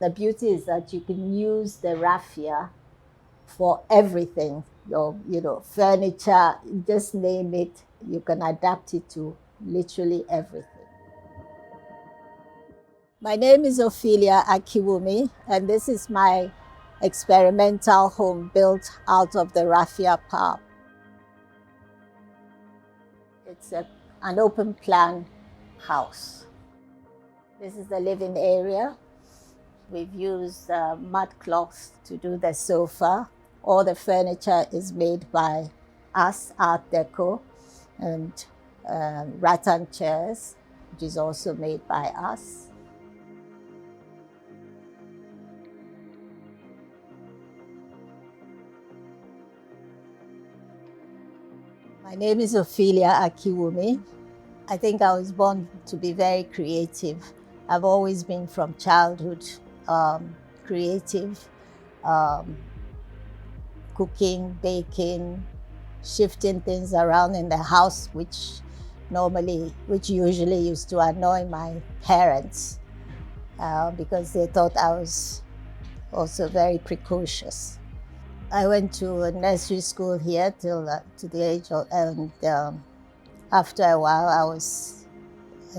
The beauty is that you can use the raffia for everything. Your, furniture, just name it, you can adapt it to literally everything. My name is Ophelia Akiwumi, and this is my experimental home built out of the Raffia Palm. It's an open plan house. This is the living area. We've used mud cloths to do the sofa. All the furniture is made by us, Art Deco, and rattan chairs, which is also made by us. My name is Ophelia Akiwumi. I think I was born to be very creative. I've always been from childhood creative, cooking, baking, shifting things around in the house, which usually used to annoy my parents because they thought I was also very precocious. I went to a nursery school here till to the age of, and after a while, I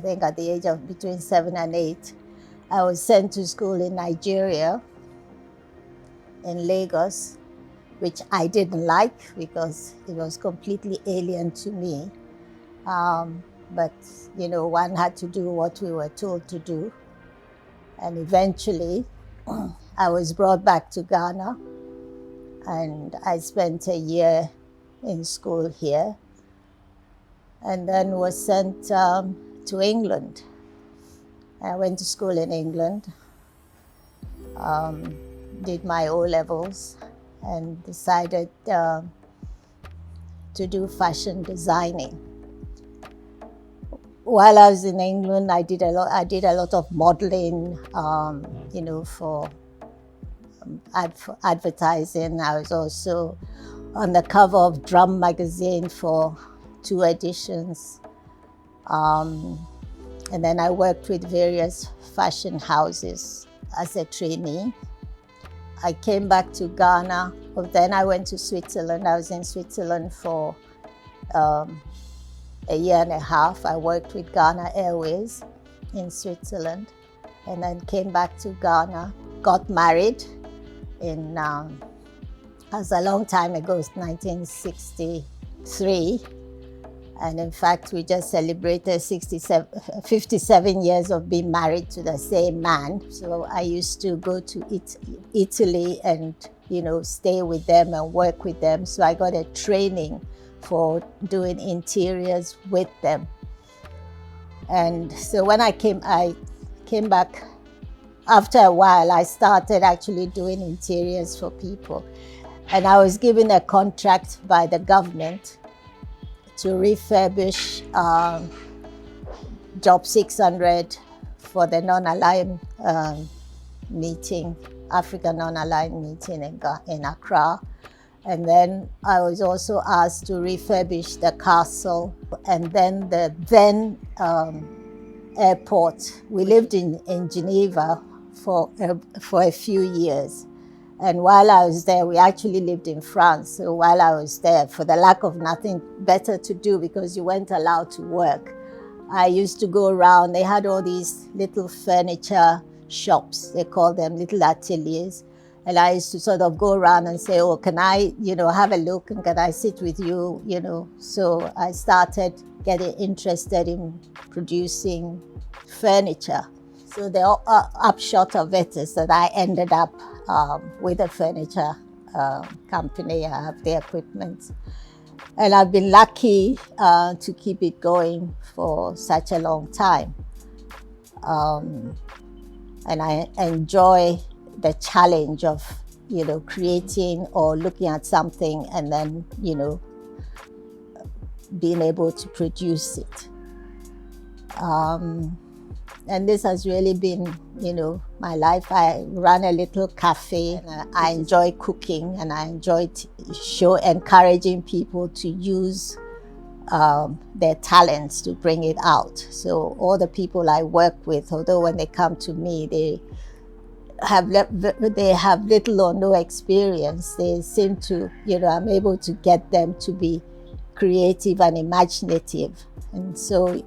think at the age of between 7 and 8, I was sent to school in Nigeria, in Lagos, which I didn't like because it was completely alien to me. But, one had to do what we were told to do. And eventually, I was brought back to Ghana, and I spent a year in school here, and then was sent to England. I went to school in England, did my O-levels, and decided to do fashion designing. While I was in England, I did a lot of modeling, for advertising. I was also on the cover of Drum magazine for 2 editions. And then I worked with various fashion houses as a trainee. I came back to Ghana, but then I went to Switzerland. I was in Switzerland for a year and a half. I worked with Ghana Airways in Switzerland, and then came back to Ghana, got married in, as a long time ago, it's 1963. And in fact, we just celebrated 57 years of being married to the same man. So I used to go to Italy and, stay with them and work with them. So I got a training for doing interiors with them. And so when I came back, after a while, I started actually doing interiors for people. And I was given a contract by the government to refurbish Job 600 for the non-aligned meeting, African non-aligned meeting in Accra. And then I was also asked to refurbish the castle and then the airport. We lived in Geneva for a few years. And while I was there, we actually lived in France. So while I was there, for the lack of nothing better to do, because you weren't allowed to work, I used to go around. They had all these little furniture shops. They called them little ateliers. And I used to sort of go around and say, oh, can I, have a look, and can I sit with you, So I started getting interested in producing furniture. So the upshot of it is that I ended up with a furniture company. I have the equipment. And I've been lucky to keep it going for such a long time. And I enjoy the challenge of, creating or looking at something and then, being able to produce it. And this has really been, my life. I run a little cafe, and I enjoy cooking, and I enjoy encouraging people to use their talents to bring it out. So all the people I work with, although when they come to me, they have little or no experience, they seem to, I'm able to get them to be creative and imaginative. And so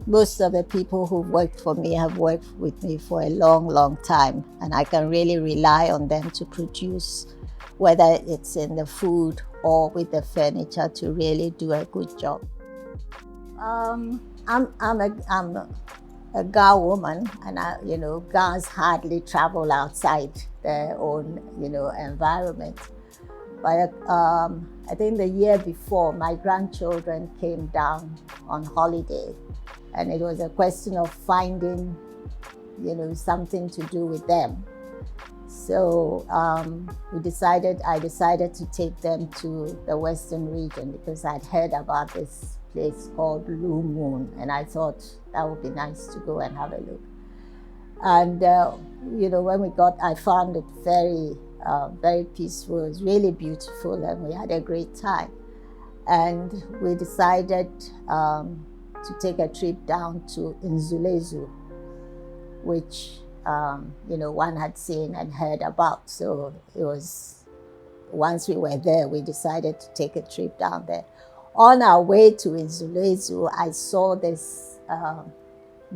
most of the people who worked for me have worked with me for a long, long time, and I can really rely on them to produce, whether it's in the food or with the furniture, to really do a good job. I'm a Ga woman, and Gas hardly travel outside their own, environment. But I think the year before, my grandchildren came down on holiday, and it was a question of finding, something to do with them. So I decided to take them to the Western region because I'd heard about this place called Blue Moon, and I thought that would be nice to go and have a look. And when we got, I found it very, very peaceful. It was really beautiful, and we had a great time. And we decided to take a trip down to Nzulezu, which one had seen and heard about. So it was, once we were there, we decided to take a trip down there. On our way to Nzulezu, I saw this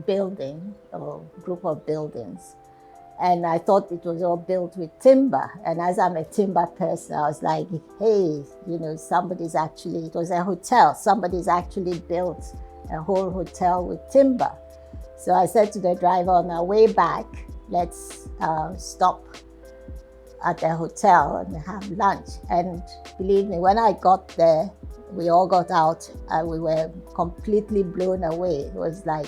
building, or group of buildings, and I thought it was all built with timber. And as I'm a timber person, I was like, hey, somebody's actually, it was a hotel, somebody's actually built a whole hotel with timber. So I said to the driver, on our way back, let's stop at the hotel and have lunch. And believe me, when I got there, we all got out and we were completely blown away. It was like,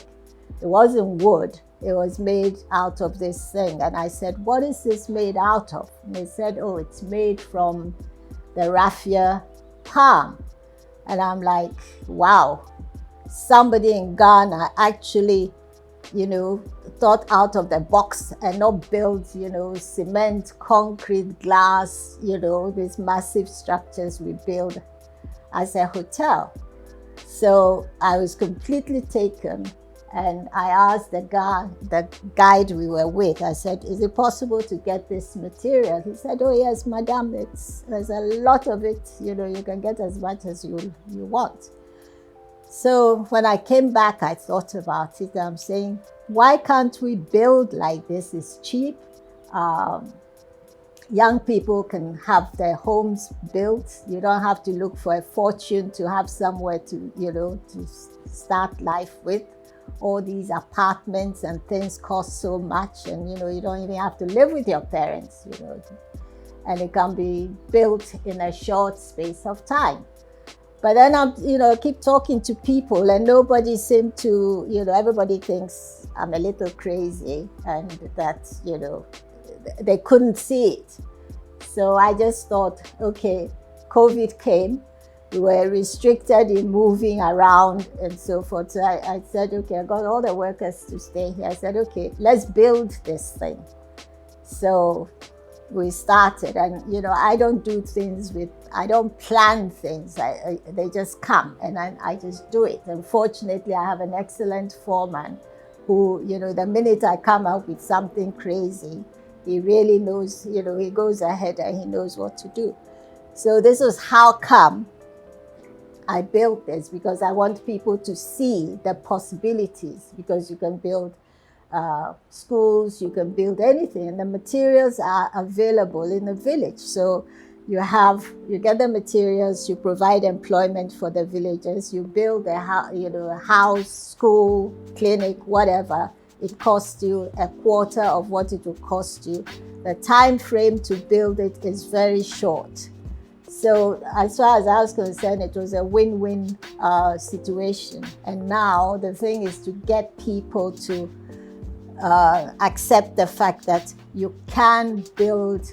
it wasn't wood, it was made out of this thing. And I said, what is this made out of? And they said, oh, it's made from the Raffia Palm. And I'm like, wow, somebody in Ghana actually, thought out of the box and not build, cement, concrete, glass, these massive structures we build as a hotel. So I was completely taken, and I asked the guide we were with, I said, is it possible to get this material? He said, oh yes, madam, there's a lot of it, you can get as much as you want. So when I came back, I thought about it. I'm saying, why can't we build like this? It's cheap. Young people can have their homes built. You don't have to look for a fortune to have somewhere to, to start life with. All these apartments and things cost so much, and you don't even have to live with your parents, and it can be built in a short space of time. But then I'm, keep talking to people, and nobody seemed to, everybody thinks I'm a little crazy, and that, they couldn't see it. So I just thought, okay, COVID came, we were restricted in moving around and so forth. So I said, okay, I got all the workers to stay here. I said, okay, let's build this thing. So we started, and I don't do things I don't plan things. They just come, and I just do it. And fortunately, I have an excellent foreman who, the minute I come up with something crazy, he really knows, he goes ahead and he knows what to do. So this was how come I built this, because I want people to see the possibilities, because you can build schools, you can build anything, and the materials are available in the village. So you get the materials, you provide employment for the villagers, you build a house, school, clinic, whatever. It costs you a quarter of what it will cost you. The time frame to build it is very short. So as far as I was concerned, it was a win-win situation. And now the thing is to get people to accept the fact that you can build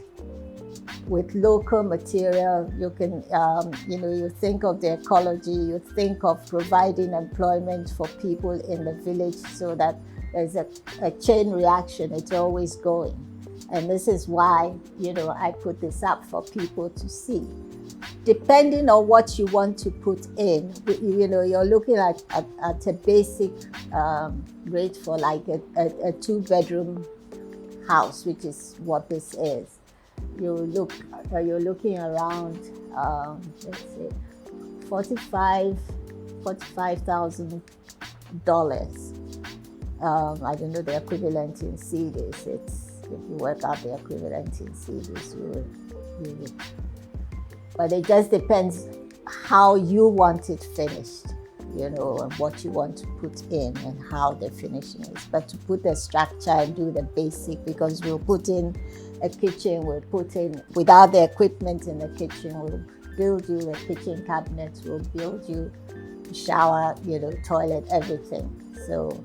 with local material. You can, you think of the ecology, you think of providing employment for people in the village so that there's a chain reaction, it's always going. And this is why, I put this up for people to see. Depending on what you want to put in, you're looking at a basic rate for like a 2-bedroom house, which is what this is. You're looking around, let's say, $45,000. I don't know the equivalent in cedis. If you work out the equivalent in cedis, you would. But it just depends how you want it finished, and what you want to put in and how the finishing is. But to put the structure and do the basic, because we'll put in a kitchen, without the equipment in the kitchen, we'll build you the kitchen cabinets, we'll build you shower, toilet, everything. So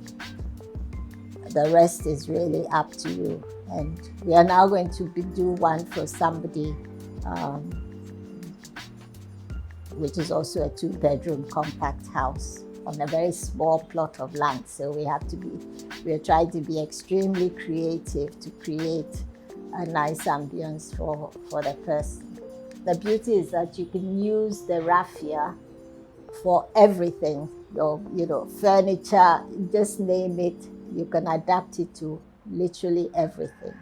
the rest is really up to you. And we are now going to do one for somebody, which is also a 2-bedroom compact house on a very small plot of land. So we are trying to be extremely creative to create a nice ambience for the person. The beauty is that you can use the raffia for everything. Furniture, just name it, you can adapt it to literally everything.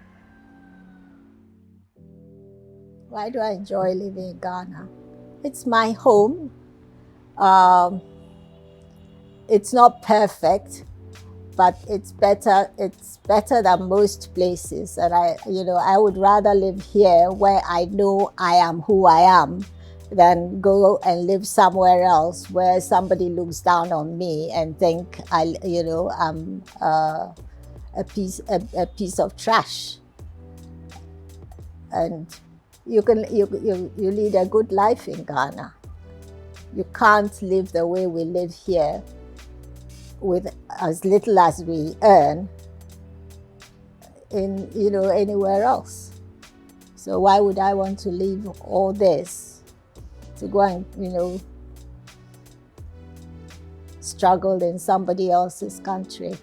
Why do I enjoy living in Ghana? It's my home. It's not perfect, but it's better. It's better than most places. And I would rather live here where I know I am who I am than go and live somewhere else where somebody looks down on me and think I'm a piece of trash. And you lead a good life in Ghana. You can't live the way we live here with as little as we earn in anywhere else. So why would I want to leave all this to go and struggle in somebody else's country?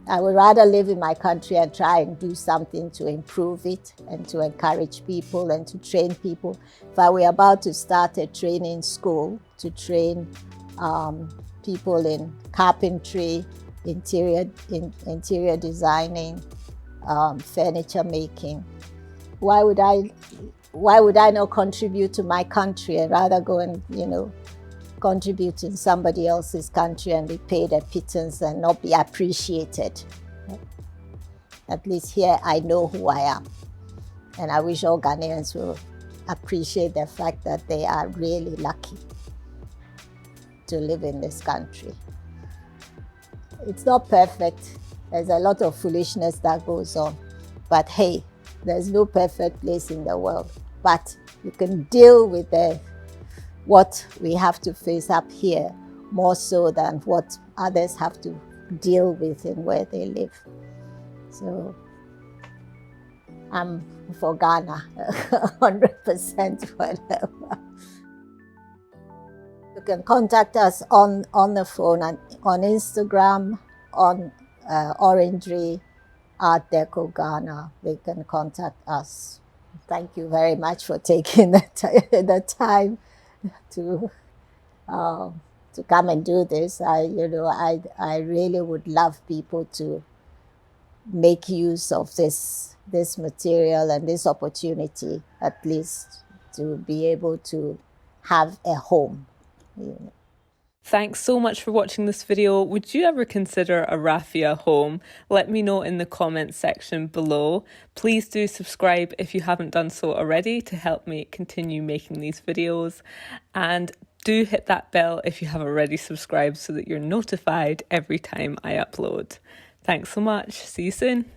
I would rather live in my country and try and do something to improve it and to encourage people and to train people. If I were about to start a training school to train people in carpentry, interior designing, furniture making, why would I not contribute to my country and rather go and contribute in somebody else's country and be paid a pittance and not be appreciated? At least here I know who I am, and I wish all Ghanaians will appreciate the fact that they are really lucky to live in this country. It's not perfect. There's a lot of foolishness that goes on, but hey, there's no perfect place in the world. But you can deal with what we have to face up here more so than what others have to deal with in where they live. So I'm for Ghana, 100% whatever. You can contact us on the phone and on Instagram, on Orangery, Art Deco Ghana. They can contact us. Thank you very much for taking the time to come and do this. I really would love people to make use of this material and this opportunity, at least to be able to have a home. Thanks so much for watching this video. Would you ever consider a raffia home? Let me know in the comments section below. Please do subscribe if you haven't done so already to help me continue making these videos. And do hit that bell if you have already subscribed so that you're notified every time I upload. Thanks so much. See you soon.